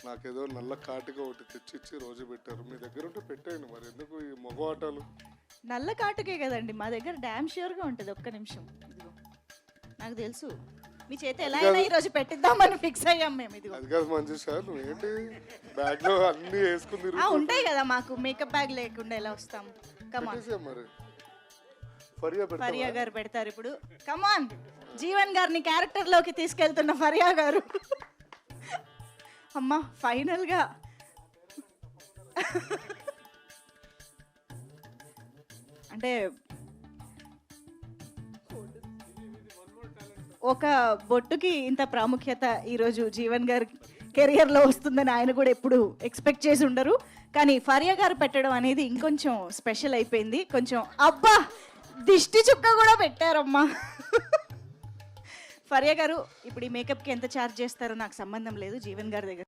నాకేదో నల్ల కాటుగా ఒకటి తెచ్చిచ్చి రోజు పెట్టారు. మీ దగ్గర ఉంటే పెట్టేయండి, మరి ఎందుకు ఈ మొగవాటాలు? నల్ల కాటుకే కదండి మా దగ్గర, డ్యామ్ ష్యూర్గా ఉంటుంది. ఒక్క నిమిషం, ఇదిగో నాకు తెలుసు. మీ చేతి ఎలా అయినా ఈరోజు పెట్టిద్దామని ఫిక్స్ అయ్యాం మేము. ఇదిగో అది కాదు మంచి సార్, నువ్వేంటి బ్యాగ్ లో అన్ని వేసుకుని ఉంటాయి కదా మాకు, మేకప్ బ్యాగ్ లేకుండా ఎలా వస్తాం. కమాన్, మరి ఫరియా ఫరియా గారు పెడతారు ఇప్పుడు. కమాన్, జీవన్ గారిని క్యారెక్టర్ లోకి తీసుకెళ్తున్న ఫరియా గారు. అమ్మా ఫైనల్ గా అంటే ఒక బొట్టుకి ఇంత ప్రాముఖ్యత ఈరోజు జీవన్ గారి కెరియర్లో వస్తుందని ఆయన కూడా ఎప్పుడు ఎక్స్పెక్ట్ చేసి ఉండరు. కానీ ఫరియా గారు పెట్టడం అనేది ఇంకొంచెం స్పెషల్ అయిపోయింది. కొంచెం అబ్బా దిష్టి చుక్క కూడా పెట్టారమ్మా. ఫరియా గారు ఇప్పుడు ఈ మేకప్కి ఎంత ఛార్జ్ చేస్తారో నాకు సంబంధం లేదు, జీవన్ గారి దగ్గర